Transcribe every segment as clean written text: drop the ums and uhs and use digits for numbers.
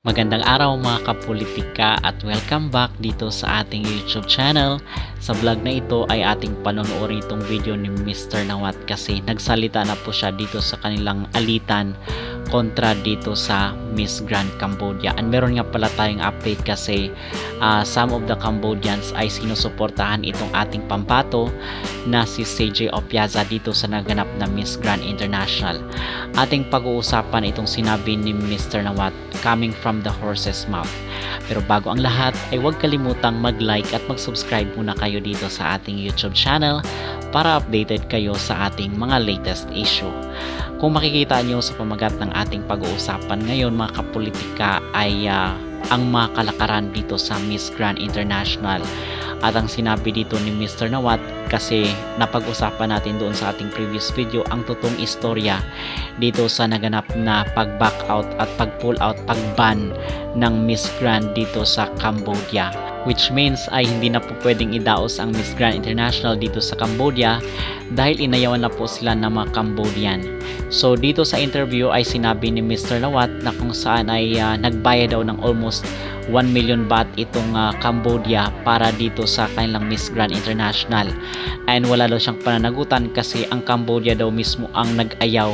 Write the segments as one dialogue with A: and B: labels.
A: Magandang araw mga kapolitika at welcome back dito sa ating YouTube channel. Sa vlog na ito ay ating panonoorin itong video ni Mr. Nawat kasi nagsalita na po siya dito sa kanilang alitan kontra dito sa Miss Grand Cambodia. And meron nga pala tayong update kasi some of the Cambodians ay sinusuportahan itong ating pambato na si CJ Opiaza dito sa naganap na Miss Grand International. Ating pag-uusapan itong sinabi ni Mr. Nawat coming from the horse's mouth. Pero bago ang lahat ay huwag kalimutang mag-like at mag-subscribe muna kayo dito sa ating YouTube channel para updated kayo sa ating mga latest issue. Kung makikita nyo sa pamagat ng ating pag-uusapan ngayon mga kapolitika ay ang mga kalakaran dito sa Miss Grand International. At ang sinabi dito ni Mr. Nawat kasi napag-usapan natin doon sa ating previous video ang totoong istorya dito sa naganap na pag-back out at pag-pull out, pag-ban ng Miss Grand dito sa Cambodia. Which means ay hindi na po pwedeng idaos ang Miss Grand International dito sa Cambodia dahil inayawan na po sila ng mga Cambodian. So dito sa interview ay sinabi ni Mr. Nawat na kung saan ay nagbayad daw ng almost 1 million baht itong Cambodia para dito sa kanilang Miss Grand International. And wala daw siyang pananagutan kasi ang Cambodia daw mismo ang nag-ayaw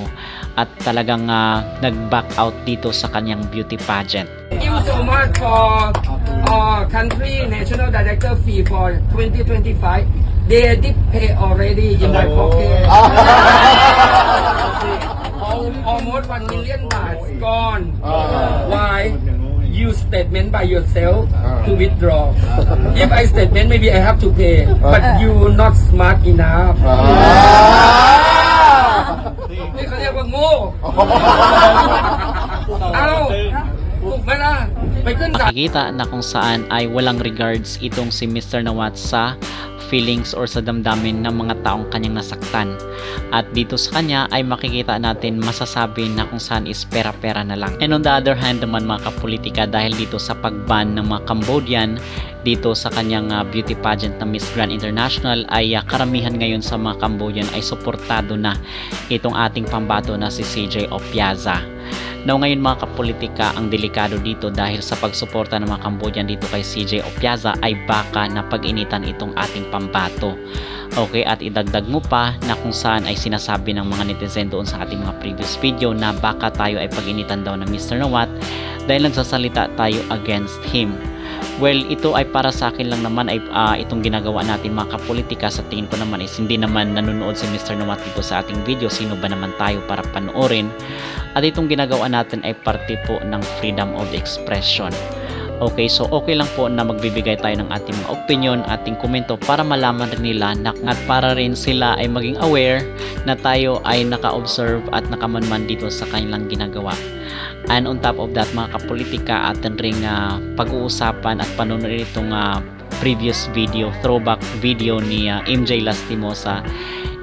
A: at talagang nag-back out dito sa kanyang beauty pageant.
B: Thank you so much for country national director fee for 2025. They did pay already in my pocket. Almost 1 million baht gone. Why? You statement by yourself to withdraw. If I statement, maybe I have to pay. But you not smart enough. นี่เขาเรียกว่าโง่เอ้าถูกไหมล่ะไปขึ้นศาล
A: Makikita na kung saan ay walang regards itong si Mr. Nawat sa feelings or sa damdamin ng mga taong kanyang nasaktan. At dito sa kanya ay makikita natin masasabi na kung saan is pera-pera na lang. And on the other hand naman mga kapolitika, dahil dito sa pagban ng mga Cambodian dito sa kanyang beauty pageant na Miss Grand International ay karamihan ngayon sa mga Cambodian ay suportado na itong ating pambato na si CJ Opiaza. Now ngayon mga kapolitika, ang delikado dito dahil sa pagsuporta ng mga Cambodian dito kay CJ Opiaza ay baka na pag-initan itong ating pambato. Okay, at idagdag mo pa na kung saan ay sinasabi ng mga netizen doon sa ating mga previous video na baka tayo ay pag-initan daw ng Mr. Nawat dahil nagsasalita tayo against him. Well, ito ay para sa akin lang naman ay itong ginagawa natin mga kapolitika. Sa tingin ko naman is hindi naman nanonood si Mr. Nawat dito sa ating video. Sino ba naman tayo para panoorin? At itong ginagawa natin ay parte po ng freedom of expression. Okay, so okay lang po na magbibigay tayo ng ating mga opinion, ating komento para malaman rin nila at para rin sila ay maging aware na tayo ay naka-observe at nakamanman dito sa kanilang ginagawa. And on top of that mga kapolitika, atin ring pag-uusapan at panonood itong previous video, throwback video ni MJ Lastimosa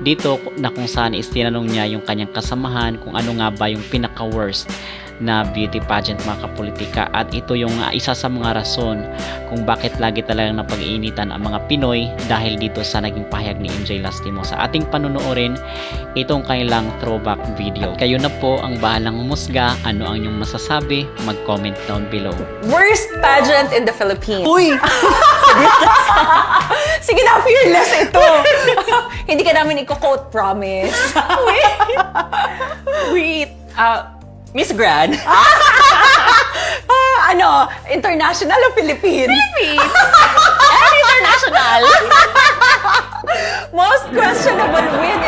A: dito na kung saan is tinanong niya yung kanyang kasamahan kung ano nga ba yung pinaka-worst na beauty pageant mga kapolitika, at ito yung isa sa mga rason kung bakit lagi talagang napag-iinitan ang mga Pinoy dahil dito sa naging pahayag ni MJ Lastimosa. Ating panonoorin itong kanilang throwback video. Kayo na po ang bahalang humusga. Ano ang inyong masasabi? Mag-comment down below.
C: Worst pageant in the Philippines.
D: Uy!
C: Sige na, fearless ito. Hindi ka namin i-quote, promise.
D: Wait! Miss Grand?
C: International o Philippines?
D: Philippines! And international!
C: Most questionable win